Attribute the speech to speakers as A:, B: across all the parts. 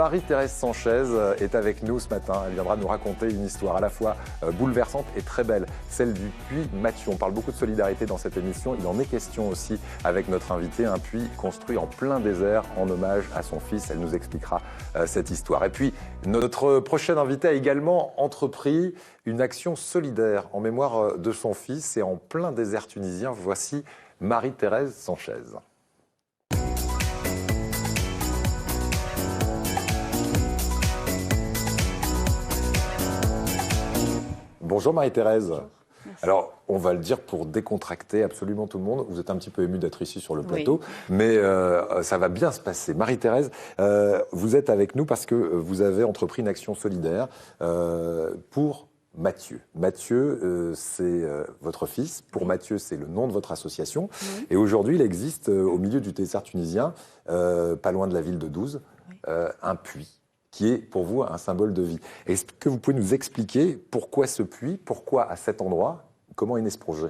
A: Marie-Thérèse Sanchez est avec nous ce matin. Elle viendra nous raconter une histoire à la fois bouleversante et très belle, celle du puits Mathieu. On parle beaucoup de solidarité dans cette émission. Il en est question aussi avec notre invité, un puits construit en plein désert en hommage à son fils. Elle nous expliquera cette histoire. Et puis, notre prochaine invitée a également entrepris une action solidaire en mémoire de son fils et en plein désert tunisien. Voici Marie-Thérèse Sanchez. Bonjour Marie-Thérèse. Alors, on va le dire pour décontracter absolument tout le monde. Vous êtes un petit peu émue d'être ici sur le plateau, oui. Mais ça va bien se passer. Marie-Thérèse, vous êtes avec nous parce que vous avez entrepris une action solidaire pour Mathieu. Mathieu, c'est votre fils. Pour Mathieu, c'est le nom de votre association. Oui. Et aujourd'hui, il existe au milieu du désert tunisien, pas loin de la ville de Douze, un puits qui est pour vous un symbole de vie. Est-ce que vous pouvez nous expliquer pourquoi ce puits, pourquoi à cet endroit, comment est né ce projet?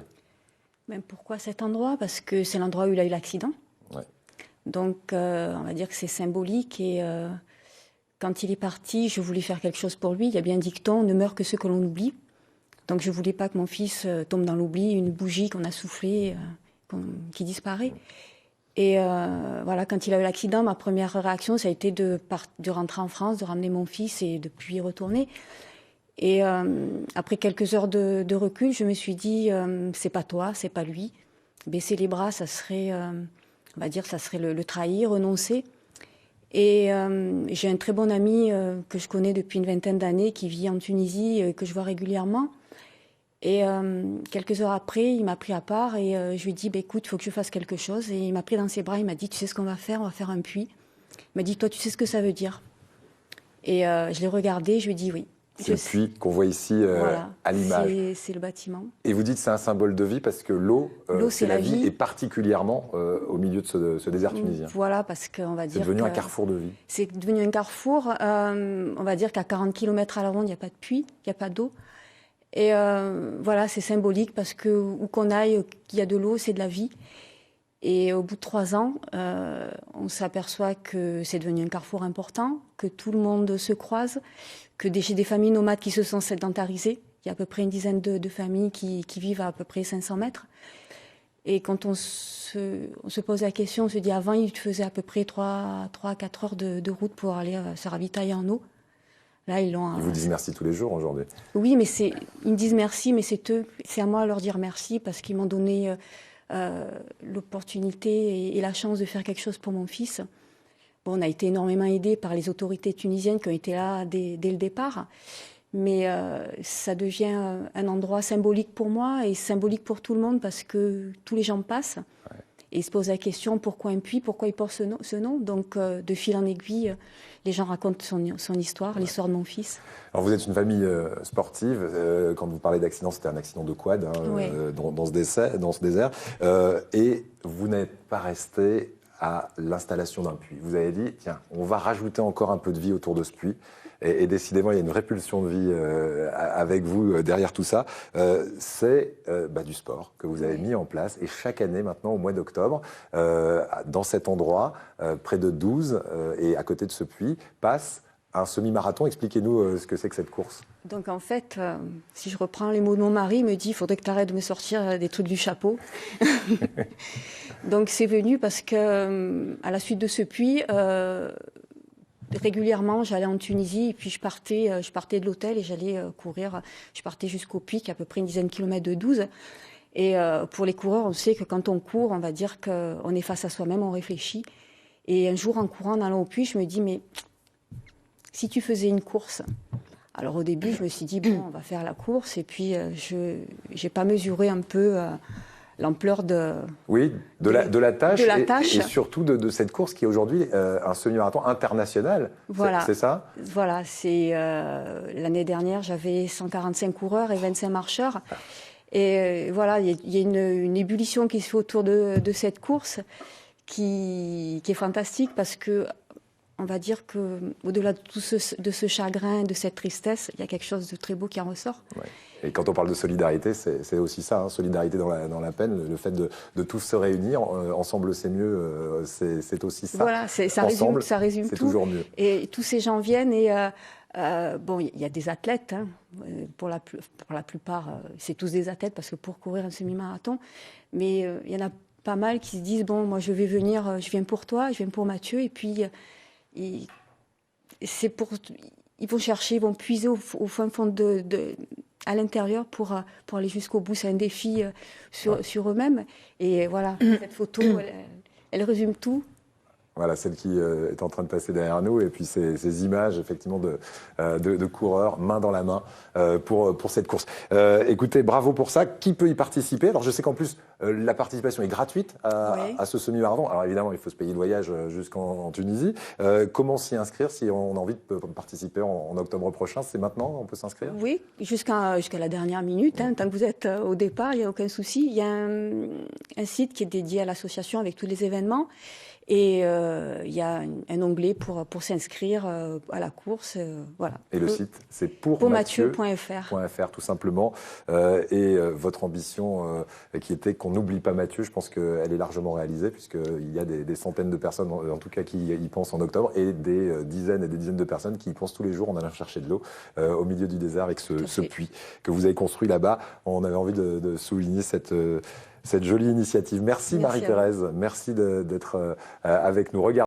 B: Pourquoi cet endroit? Parce que c'est l'endroit où il a eu l'accident. Ouais. Donc, on va dire que c'est symbolique. Et quand il est parti, je voulais faire quelque chose pour lui. Il y a bien un dicton, ne meurt que ceux que l'on oublie. Donc, je ne voulais pas que mon fils tombe dans l'oubli, une bougie qu'on a soufflée, qui disparaît. Et voilà, quand il a eu l'accident, ma première réaction, ça a été de rentrer en France, de ramener mon fils et de puis y retourner. Et après quelques heures de recul, je me suis dit, c'est pas toi, c'est pas lui. Baisser les bras, ça serait, on va dire, ça serait le trahir, renoncer. Et j'ai un très bon ami que je connais depuis une vingtaine d'années, qui vit en Tunisie, que je vois régulièrement. Et quelques heures après, il m'a pris à part et je lui ai dit, écoute, il faut que je fasse quelque chose. Et il m'a pris dans ses bras, il m'a dit, tu sais ce qu'on va faire? On va faire un puits. Il m'a dit, toi, tu sais ce que ça veut dire? Et je l'ai regardé, je lui ai dit oui.
A: C'est le puits qu'on voit ici
B: voilà,
A: à l'image.
B: C'est le bâtiment.
A: Et vous dites que c'est un symbole de vie parce que l'eau, c'est la vie, et particulièrement au milieu de ce désert tunisien.
B: Voilà, parce qu'on va dire.
A: C'est devenu un carrefour de vie.
B: C'est devenu un carrefour. On va dire qu'à 40 km à la ronde, il n'y a pas de puits, il n'y a pas d'eau. Et voilà, c'est symbolique parce que où qu'on aille, qu'il y a de l'eau, c'est de la vie. Et au bout de 3 ans, on s'aperçoit que c'est devenu un carrefour important, que tout le monde se croise, que j'ai des familles nomades qui se sont sédentarisées. Il y a à peu près une dizaine de familles qui vivent à peu près 500 mètres. Et quand on se pose la question, on se dit avant, il faisait à peu près 3 à 4 heures de route pour aller se ravitailler en eau. Là, ils vous
A: disent merci tous les jours aujourd'hui.
B: Oui, mais ils me disent merci, mais c'est à moi de leur dire merci parce qu'ils m'ont donné l'opportunité et la chance de faire quelque chose pour mon fils. Bon, on a été énormément aidés par les autorités tunisiennes qui ont été là dès le départ, mais ça devient un endroit symbolique pour moi et symbolique pour tout le monde parce que tous les gens passent. Ouais. Et ils se posent la question, pourquoi un puits, pourquoi il porte ce nom. Donc, de fil en aiguille, les gens racontent son histoire, l'histoire de mon fils.
A: Alors, vous êtes une famille sportive. Quand vous parlez d'accident, c'était un accident de quad
B: ouais.
A: dans ce désert. Et vous n'êtes pas resté à l'installation d'un puits. Vous avez dit, tiens, on va rajouter encore un peu de vie autour de ce puits. Et décidément, il y a une répulsion de vie avec vous derrière tout ça. C'est du sport que vous avez mis en place. Et chaque année, maintenant, au mois d'octobre, dans cet endroit, près de Douze, et à côté de ce puits, passe un semi-marathon. Expliquez-nous ce que c'est que cette course.
B: Donc, en fait, si je reprends les mots de mon mari, il me dit, il faudrait que tu arrêtes de me sortir des trucs du chapeau. Donc, c'est venu parce que, à la suite de ce puits, régulièrement, j'allais en Tunisie et puis je partais de l'hôtel et j'allais courir. Je partais jusqu'au puits, qui est à peu près une dizaine de kilomètres de Douze. Et pour les coureurs, on sait que quand on court, on va dire qu'on est face à soi-même, on réfléchit. Et un jour, en courant, en allant au puits, je me dis, mais si tu faisais une course? Alors au début, je me suis dit, bon, on va faire la course. Et puis, je n'ai pas mesuré un peu l'ampleur de
A: la tâche et surtout de cette course qui est aujourd'hui un semi-marathon international.
B: Voilà.
A: C'est ça?
B: Voilà. L'année dernière, j'avais 145 coureurs et 25 marcheurs. Et voilà, il y a une ébullition qui se fait autour de cette course qui est fantastique parce que on va dire qu'au-delà de tout de ce chagrin, de cette tristesse, il y a quelque chose de très beau qui en ressort.
A: Ouais. Et quand on parle de solidarité, c'est aussi ça, hein, solidarité dans la peine, le fait de tous se réunir, ensemble c'est mieux, c'est aussi ça.
B: Voilà, ça résume
A: c'est
B: tout.
A: toujours mieux.
B: Et tous ces gens viennent et bon, il y a des athlètes, hein, pour la plupart, c'est tous des athlètes parce que pour courir un semi-marathon, mais il y en a pas mal qui se disent bon, moi je vais venir, je viens pour toi, je viens pour Mathieu, et puis ils vont chercher, ils vont puiser au fin fond à l'intérieur pour aller jusqu'au bout. C'est un défi sur eux-mêmes. Et voilà, cette photo, elle résume tout.
A: Voilà, celle qui est en train de passer derrière nous, et puis ces images effectivement de coureurs main dans la main pour cette course. Écoutez, bravo pour ça. Qui peut y participer? Alors je sais qu'en plus la participation est gratuite à ce semi-marathon. Alors évidemment, il faut se payer le voyage jusqu'en Tunisie. Comment s'y inscrire si on a envie de participer en octobre prochain? C'est maintenant, on peut s'inscrire?
B: Oui, jusqu'à la dernière minute. Hein, tant que vous êtes au départ, il n'y a aucun souci. Il y a un site qui est dédié à l'association avec tous les événements. Et il y a un onglet pour s'inscrire à la course. Voilà.
A: Et le site, c'est pourmathieu.fr tout simplement. Et votre ambition qui était qu'on n'oublie pas Mathieu, je pense qu'elle est largement réalisée, puisqu'il y a des centaines de personnes, en tout cas, qui y pensent en octobre, et des dizaines et des dizaines de personnes qui y pensent tous les jours en allant chercher de l'eau au milieu du désert avec ce puits que vous avez construit là-bas. On avait envie de souligner cette jolie initiative. Merci Marie-Thérèse, merci d'être avec nous. Regardez.